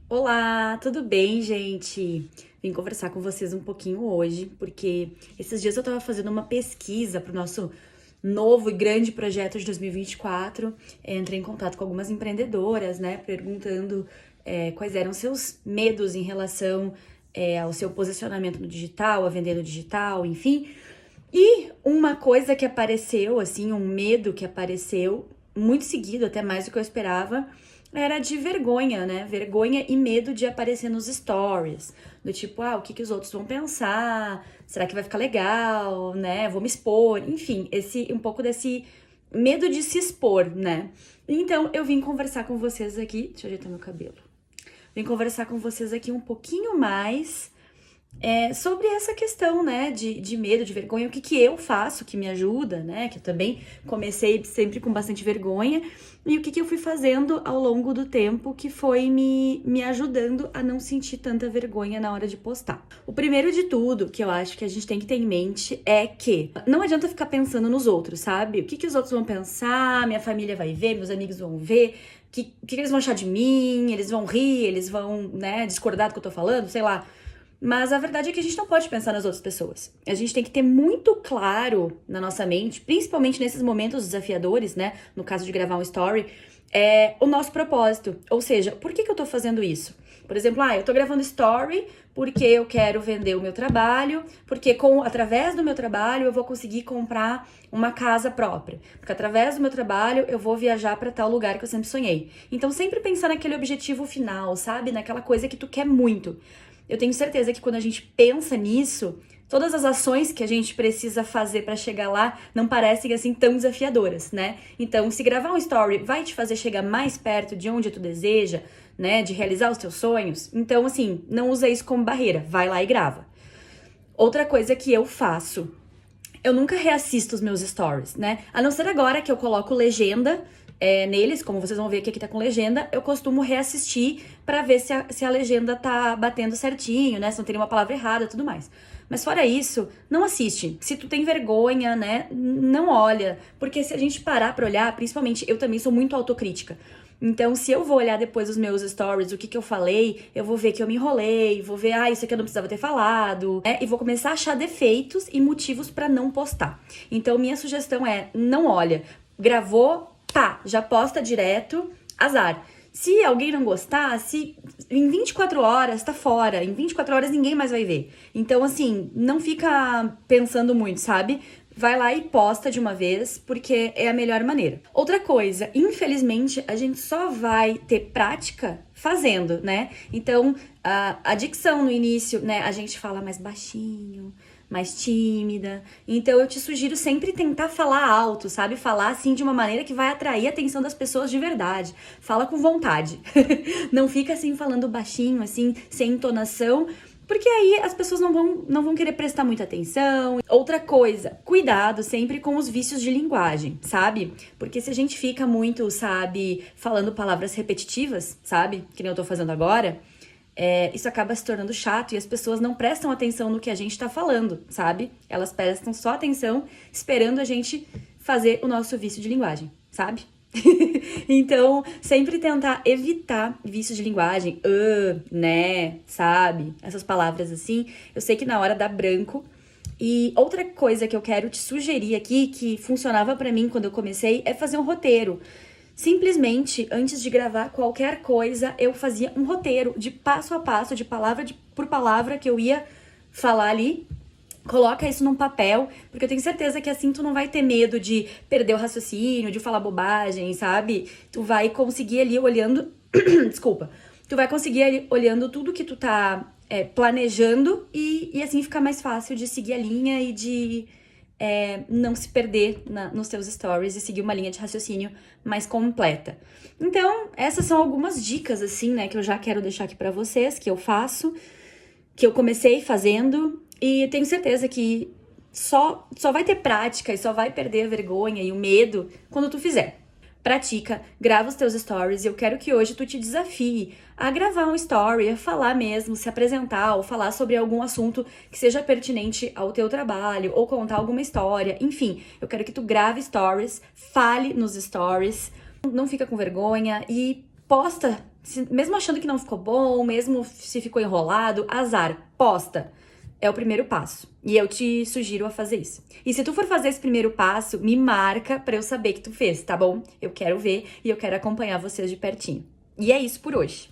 Olá, tudo bem, gente? Vim conversar com vocês um pouquinho hoje, porque esses dias eu tava fazendo uma pesquisa pro nosso novo e grande projeto de 2024. Entrei em contato com algumas empreendedoras, né, perguntando quais eram seus medos em relação ao seu posicionamento no digital, a vender no digital, enfim. E uma coisa que apareceu, assim, um medo que apareceu muito seguido, até mais do que eu esperava, era de vergonha, né? Vergonha e medo de aparecer nos stories. Do tipo, o que os outros vão pensar? Será que vai ficar legal, né? Vou me expor. Enfim, um pouco desse medo de se expor, né? Então, eu vim conversar com vocês aqui. Deixa eu ajeitar meu cabelo. Vim conversar com vocês aqui um pouquinho mais sobre essa questão, né, de medo, de vergonha, o que eu faço que me ajuda, né, que eu também comecei sempre com bastante vergonha, e o que eu fui fazendo ao longo do tempo que foi me ajudando a não sentir tanta vergonha na hora de postar. O primeiro de tudo, que eu acho que a gente tem que ter em mente, é que não adianta ficar pensando nos outros, sabe? O que os outros vão pensar, minha família vai ver, meus amigos vão ver, o que eles vão achar de mim, eles vão rir, eles vão, né, discordar do que eu tô falando, sei lá. Mas a verdade é que a gente não pode pensar nas outras pessoas. A gente tem que ter muito claro na nossa mente, principalmente nesses momentos desafiadores, né? No caso de gravar um story, o nosso propósito. Ou seja, por que eu tô fazendo isso? Por exemplo, eu tô gravando story porque eu quero vender o meu trabalho, porque através do meu trabalho eu vou conseguir comprar uma casa própria. Porque através do meu trabalho eu vou viajar para tal lugar que eu sempre sonhei. Então sempre pensar naquele objetivo final, sabe? Naquela coisa que tu quer muito. Eu tenho certeza que quando a gente pensa nisso, todas as ações que a gente precisa fazer para chegar lá não parecem assim tão desafiadoras, né? Então, se gravar um story vai te fazer chegar mais perto de onde tu deseja, né, de realizar os teus sonhos, então assim, não usa isso como barreira, vai lá e grava. Outra coisa que eu faço, eu nunca reassisto os meus stories, né? A não ser agora que eu coloco legenda neles, como vocês vão ver que aqui tá com legenda, eu costumo reassistir pra ver se a legenda tá batendo certinho, né? Se não tem uma palavra errada e tudo mais. Mas fora isso, não assiste. Se tu tem vergonha, né, não olha. Porque se a gente parar pra olhar, principalmente, eu também sou muito autocrítica. Então, se eu vou olhar depois os meus stories, o que eu falei, eu vou ver que eu me enrolei, vou ver, isso aqui eu não precisava ter falado, né? E vou começar a achar defeitos e motivos pra não postar. Então, minha sugestão é, não olha. Gravou, já posta direto, azar. Se alguém não gostar, se em 24 horas tá fora, em 24 horas ninguém mais vai ver. Então, assim, não fica pensando muito, sabe? Vai lá e posta de uma vez, porque é a melhor maneira. Outra coisa, infelizmente, a gente só vai ter prática fazendo, né? Então, a dicção no início, né? A gente fala mais baixinho, mais tímida. Então eu te sugiro sempre tentar falar alto, sabe? Falar assim de uma maneira que vai atrair a atenção das pessoas de verdade. Fala com vontade. Não fica assim falando baixinho, assim, sem entonação, porque aí as pessoas não vão querer prestar muita atenção. Outra coisa, cuidado sempre com os vícios de linguagem, sabe? Porque se a gente fica muito, sabe, falando palavras repetitivas, sabe? Que nem eu tô fazendo agora, isso acaba se tornando chato e as pessoas não prestam atenção no que a gente tá falando, sabe? Elas prestam só atenção esperando a gente fazer o nosso vício de linguagem, sabe? Então, sempre tentar evitar vícios de linguagem, né, sabe? Essas palavras assim. Eu sei que na hora dá branco. E outra coisa que eu quero te sugerir aqui, que funcionava pra mim quando eu comecei, é fazer um roteiro. Simplesmente, antes de gravar qualquer coisa, eu fazia um roteiro de passo a passo, de palavra por palavra que eu ia falar ali. Coloca isso num papel, porque eu tenho certeza que assim tu não vai ter medo de perder o raciocínio, de falar bobagem, sabe? Tu vai conseguir ali olhando... Desculpa. Tu vai conseguir ali olhando tudo que tu tá planejando e assim fica mais fácil de seguir a linha e de não se perder nos teus stories e seguir uma linha de raciocínio mais completa. Então, essas são algumas dicas, assim, né, que eu já quero deixar aqui pra vocês, que eu faço, que eu comecei fazendo, e tenho certeza que só vai ter prática e só vai perder a vergonha e o medo quando tu fizer. Pratica, grava os teus stories e eu quero que hoje tu te desafie a gravar um story, a falar mesmo, se apresentar ou falar sobre algum assunto que seja pertinente ao teu trabalho ou contar alguma história. Enfim, eu quero que tu grave stories, fale nos stories, não fica com vergonha e posta mesmo achando que não ficou bom, mesmo se ficou enrolado, azar, posta. É o primeiro passo. E eu te sugiro a fazer isso. E se tu for fazer esse primeiro passo, me marca pra eu saber que tu fez, tá bom? Eu quero ver e eu quero acompanhar vocês de pertinho. E é isso por hoje.